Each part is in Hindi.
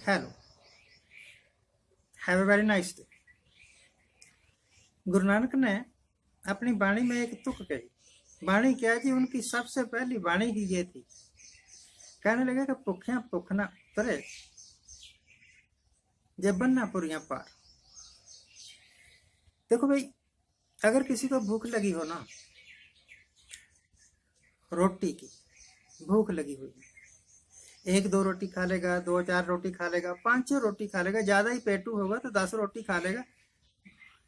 Hello, have a very nice day. Guru Nanak ने अपनी वाणी में एक तुक कही। वाणी क्या जी, उनकी सबसे पहली वाणी ही ये थी। कहने लगे कि भुखिया भुख ना तरे, जे बनना पुरिया पार। देखो भाई, अगर किसी को भूख लगी हो ना, रोटी की भूख लगी हुई है, 1-2 रोटी खा लेगा, 2-4 रोटी खा लेगा, 5-6 रोटी खा लेगा, ज्यादा ही पेटू होगा तो 10 रोटी खा लेगा।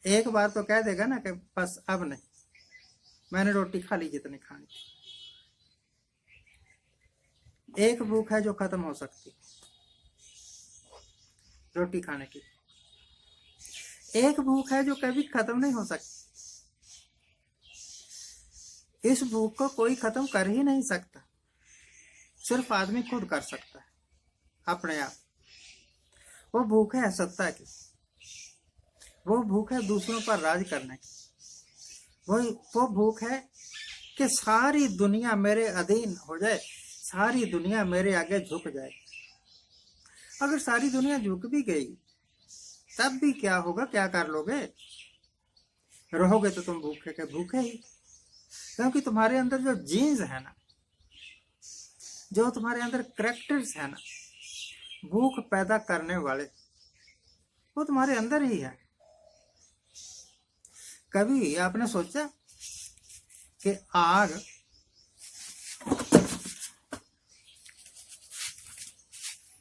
एक बार तो कह देगा ना कि बस अब नहीं, मैंने रोटी खा ली जितनी खानी थी। एक भूख है जो खत्म हो सकती, रोटी खाने की। एक भूख है जो कभी खत्म नहीं हो सकती। इस भूख को कोई खत्म कर ही नहीं सकता, सिर्फ आदमी खुद कर सकता है अपने आप। वो भूख है सत्ता की, वो भूख है दूसरों पर राज करने की, वो भूख है कि सारी दुनिया मेरे अधीन हो जाए, सारी दुनिया मेरे आगे झुक जाए। अगर सारी दुनिया झुक भी गई तब भी क्या होगा, क्या कर लोगे? रहोगे तो तुम भूखे के भूखे ही, क्योंकि तुम्हारे अंदर जो जीन्स है ना, जो तुम्हारे अंदर करैक्टर्स है ना, भूख पैदा करने वाले, वो तुम्हारे अंदर ही है। कभी आपने सोचा कि आग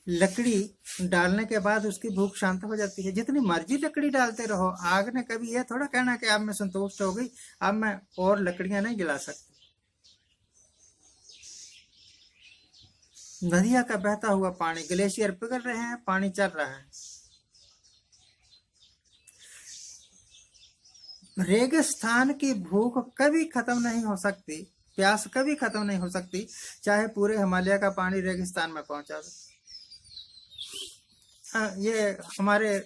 लकड़ी डालने के बाद उसकी भूख शांत हो जाती है? जितनी मर्जी लकड़ी डालते रहो, आग ने कभी यह थोड़ा कहना कि अब मैं संतुष्ट हो गई, अब मैं और लकड़ियां नहीं जला सकती। नदिया का बहता हुआ पानी, ग्लेशियर पिघल रहे हैं, पानी चल रहा है। रेगिस्तान की भूख कभी खत्म नहीं हो सकती, प्यास कभी खत्म नहीं हो सकती, चाहे पूरे हिमालय का पानी रेगिस्तान में पहुंचा दो। ये हमारे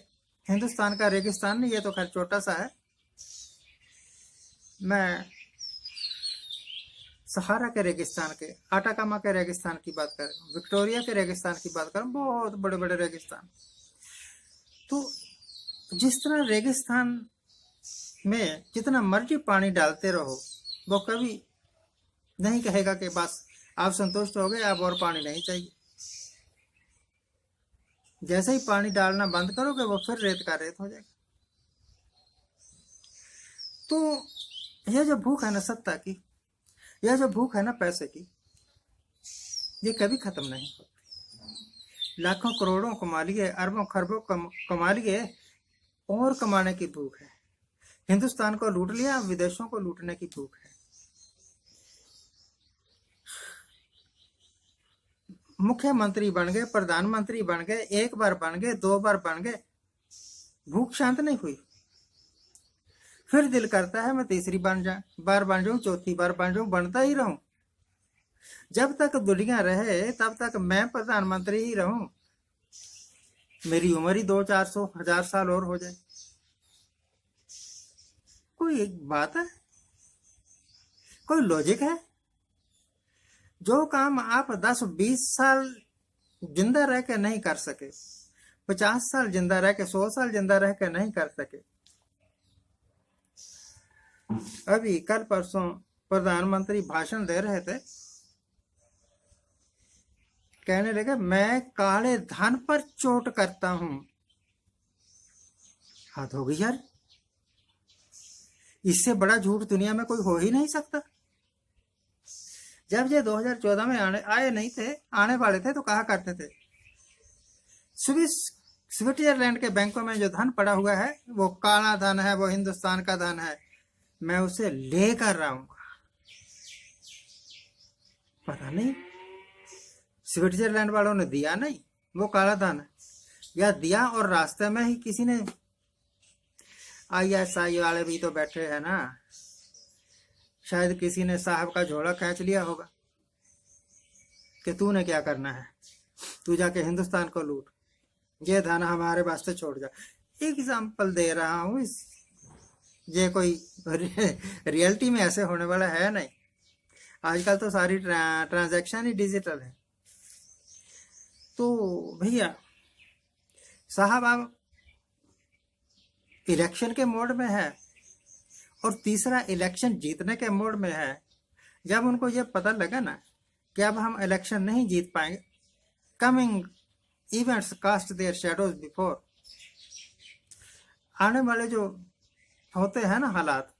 हिंदुस्तान का रेगिस्तान नहीं, ये तो खैर छोटा सा है। मैं सहारा के रेगिस्तान के, आटाकामा के रेगिस्तान की बात करें, विक्टोरिया के रेगिस्तान की बात करें, बहुत बड़े बड़े रेगिस्तान। तो जिस तरह रेगिस्तान में जितना मर्जी पानी डालते रहो, वो कभी नहीं कहेगा कि बस आप संतुष्ट हो गए, अब और पानी नहीं चाहिए। जैसे ही पानी डालना बंद करोगे, वो फिर रेत का रेत हो जाएगा। तो यह जो भूख है ना सत्ता की, यह जो भूख है ना पैसे की, ये कभी खत्म नहीं होती। लाखों करोड़ों कमा लिए, अरबों खरबों कमा लिए, और कमाने की भूख है। हिंदुस्तान को लूट लिया, विदेशों को लूटने की भूख है। मुख्यमंत्री बन गए, प्रधानमंत्री बन गए, 1 बार बन गए, 2 बार बन गए, भूख शांत नहीं हुई। फिर दिल करता है मैं तीसरी बार बन जाऊं, चौथी बार बन जाऊं, बनता ही रहूं। जब तक दुनिया रहे तब तक मैं प्रधानमंत्री ही रहूं। मेरी उम्र ही 200-400-1000 साल और हो जाए। कोई एक बात है, कोई लॉजिक है? जो काम आप 10-20 साल जिंदा रह के नहीं कर सके, 50 साल जिंदा रह के, 100 साल जिंदा रह के नहीं कर सके। अभी कल परसों प्रधानमंत्री भाषण दे रहे थे, कहने लगे मैं काले धन पर चोट करता हूं। हाथ हो गई यार, इससे बड़ा झूठ दुनिया में कोई हो ही नहीं सकता। जब ये 2014 में आए नहीं थे, आने वाले थे, तो कहा करते थे स्विट्जरलैंड के बैंकों में जो धन पड़ा हुआ है वो काला धन है, वो हिंदुस्तान का धन है, मैं उसे लेकर आऊंगा। पता नहीं स्विट्जरलैंड वालों ने दिया नहीं, वो काला धन है, या दिया और रास्ते में ही किसी ने, ISI वाले भी तो बैठे हैं ना, शायद किसी ने साहब का झोला खींच लिया होगा कि तूने क्या करना है, तू जाके हिंदुस्तान को लूट, ये धन हमारे वास्ते छोड़ जा। एग्जाम्पल दे रहा हूं, ये कोई रियलिटी में ऐसे होने वाला है नहीं। आजकल तो सारी ट्रांजैक्शन ही डिजिटल है। तो भैया साहब आप इलेक्शन के मोड में है और तीसरा इलेक्शन जीतने के मोड में है। जब उनको ये पता लगा ना कि अब हम इलेक्शन नहीं जीत पाएंगे, coming events cast their shadows before, आने वाले जो होते हैं ना हालात,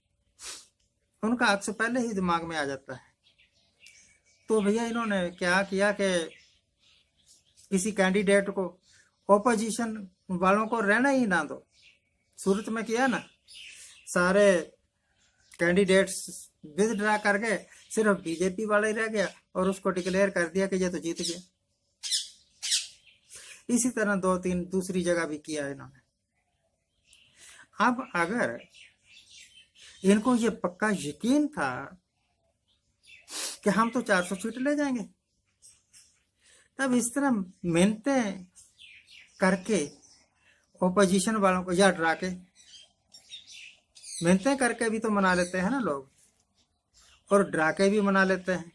उनका अक्स पहले ही दिमाग में आ जाता है। तो भैया इन्होंने क्या किया कि किसी कैंडिडेट को, ओपोजिशन वालों को रहना ही ना दो। सूरत में किया ना, सारे कैंडिडेट्स विथड्रा कर गए, सिर्फ बीजेपी वाला ही रह गया और उसको डिक्लेयर कर दिया कि ये तो जीत गया। इसी तरह 2-3 दूसरी जगह भी किया इन्होंने। अब अगर इनको ये पक्का यकीन था कि हम तो 400 सीट ले जाएंगे, तब इस तरह मिन्नतें करके ओपोजिशन वालों को या डरा के, मिन्नतें करके भी तो मना लेते हैं ना लोग, और डरा के भी मना लेते हैं।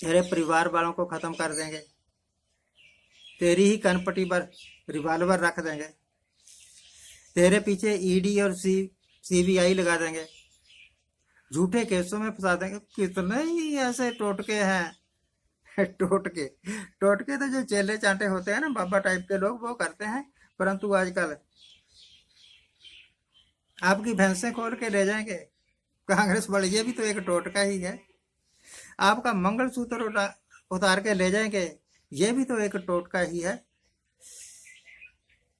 तेरे परिवार वालों को खत्म कर देंगे, तेरी ही कनपट्टी पर रिवाल्वर रख देंगे, तेरे पीछे ईडी और सीबीआई लगा देंगे, झूठे केसों में फंसा देंगे। कितने ही ऐसे टोटके हैं। टोटके तो जो चेले चांटे होते हैं ना, बाबा टाइप के लोग, वो करते हैं। परंतु आजकल आपकी भैंसें खोल के ले जाएंगे कांग्रेस वाले, ये भी तो एक टोटका ही है। आपका मंगलसूत्र उतार के ले जाएंगे, ये भी तो एक टोटका ही है।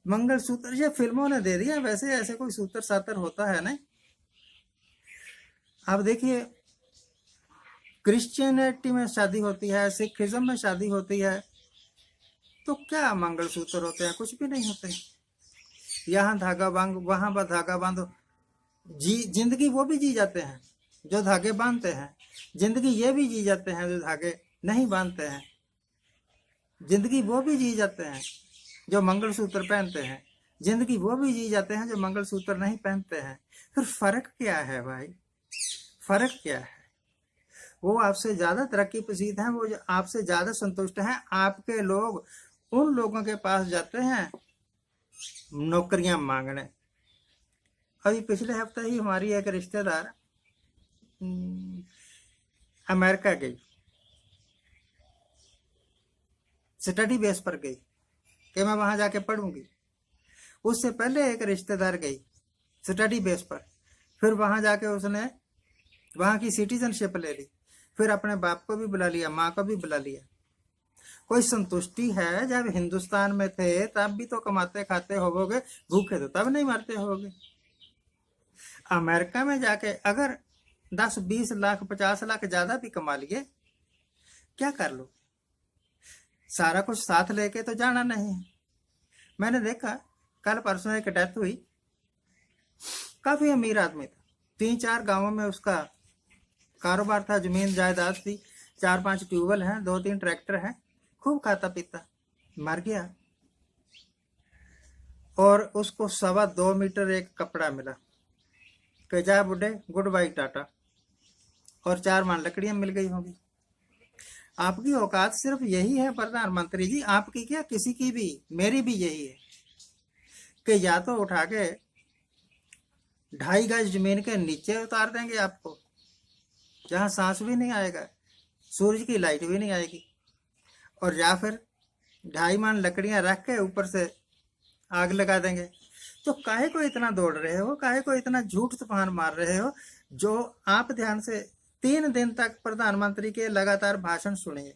मंगलसूत्र ये फिल्मों ने दे दिया, वैसे ऐसे कोई सूत्र सातर होता है नहीं। आप देखिए, क्रिश्चियनिटी में शादी होती है, सिखिज्म में शादी होती है, तो क्या मंगलसूत्र होते हैं? कुछ भी नहीं होते। यहाँ धागा बांध, वहां धागा बांधो। जिंदगी वो भी जी जाते हैं जो धागे बांधते हैं, जिंदगी ये भी जी जाते हैं जो धागे नहीं बांधते हैं, जिंदगी वो भी जी जाते हैं जो मंगलसूत्र पहनते हैं, जिंदगी वो भी जी जाते हैं जो मंगलसूत्र नहीं पहनते हैं। फिर फर्क क्या है भाई? फर्क क्या है? वो आपसे ज्यादा तरक्की पसीद हैं, वो आपसे ज्यादा संतुष्ट हैं। आपके लोग उन लोगों के पास जाते हैं नौकरियां मांगने। अभी पिछले हफ्ते ही हमारी एक रिश्तेदार अमेरिका गई, स्टडी बेस पर गई कि मैं वहां जाके पढ़ूंगी। उससे पहले एक रिश्तेदार गई स्टडी बेस पर, फिर वहां जाके उसने वहां की सिटीजनशिप ले ली, फिर अपने बाप को भी बुला लिया, माँ को भी बुला लिया। कोई संतुष्टि है? जब हिंदुस्तान में थे तब भी तो कमाते खाते होवोगे, भूखे तो तब नहीं मरते होगे। अमेरिका में जाके अगर 10-20 लाख 50 लाख ज्यादा भी कमा लिए, क्या कर लो? सारा कुछ साथ लेके तो जाना नहीं है। मैंने देखा कल परसों एक डेथ हुई, काफी अमीर आदमी था, 3-4 गांवों में उसका कारोबार था, जमीन जायदाद थी, 4-5 ट्यूबवेल हैं, 2-3 ट्रैक्टर हैं, खूब खाता पीता, मर गया। और उसको 2.25 मीटर एक कपड़ा मिला कि जा बुढ़े, गुड बाई टाटा, और 4 मन लकड़ियां मिल गई होंगी। आपकी औकात सिर्फ यही है प्रधानमंत्री जी, आपकी क्या, किसी की भी, मेरी भी यही है कि या तो उठा के 2.5 गज जमीन के नीचे उतार देंगे आपको, जहां सांस भी नहीं आएगा, सूरज की लाइट भी नहीं आएगी, और या फिर 2.5 मन लकड़ियां रख के ऊपर से आग लगा देंगे। तो काहे को इतना दौड़ रहे हो? काहे को इतना झूठ तूफान मार रहे हो? जो आप ध्यान से 3 दिन तक प्रधानमंत्री के लगातार भाषण सुनिए,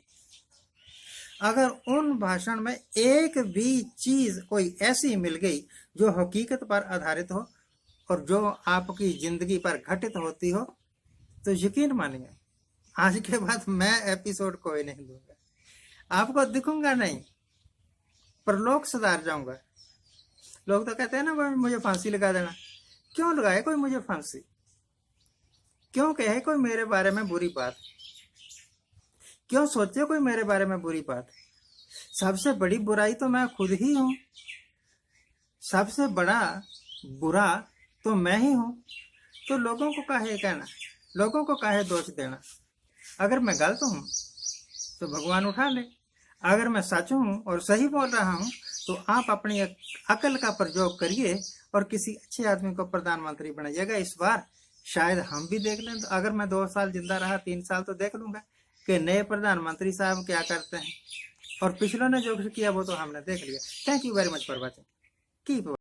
अगर उन भाषण में एक भी चीज कोई ऐसी मिल गई जो हकीकत पर आधारित हो और जो आपकी जिंदगी पर घटित होती हो, तो यकीन मानिए आज के बाद मैं एपिसोड कोई नहीं दूंगा, आपको दिखूंगा नहीं, परलोक सुधार जाऊंगा। लोग तो कहते हैं ना मुझे फांसी लगा देना। क्यों लगाए कोई मुझे फांसी? क्यों कहे कोई मेरे बारे में बुरी बात? क्यों सोचे कोई मेरे बारे में बुरी बात? सबसे बड़ी बुराई तो मैं खुद ही हूं, सबसे बड़ा बुरा तो मैं ही हूं। तो लोगों को काहे कहना, लोगों को काहे दोष देना? अगर मैं गलत हूं तो भगवान उठा ले, अगर मैं सच हूं और सही बोल रहा हूं तो आप अपनी अकल का प्रयोग करिए और किसी अच्छे आदमी को प्रधानमंत्री बनाइएगा। इस बार शायद हम भी देख लें। तो अगर मैं 2 साल जिंदा रहा, 3 साल, तो देख लूंगा कि नए प्रधानमंत्री साहब क्या करते हैं। और पिछलों ने जो किया वो तो हमने देख लिया। Thank you very much for watching. Keep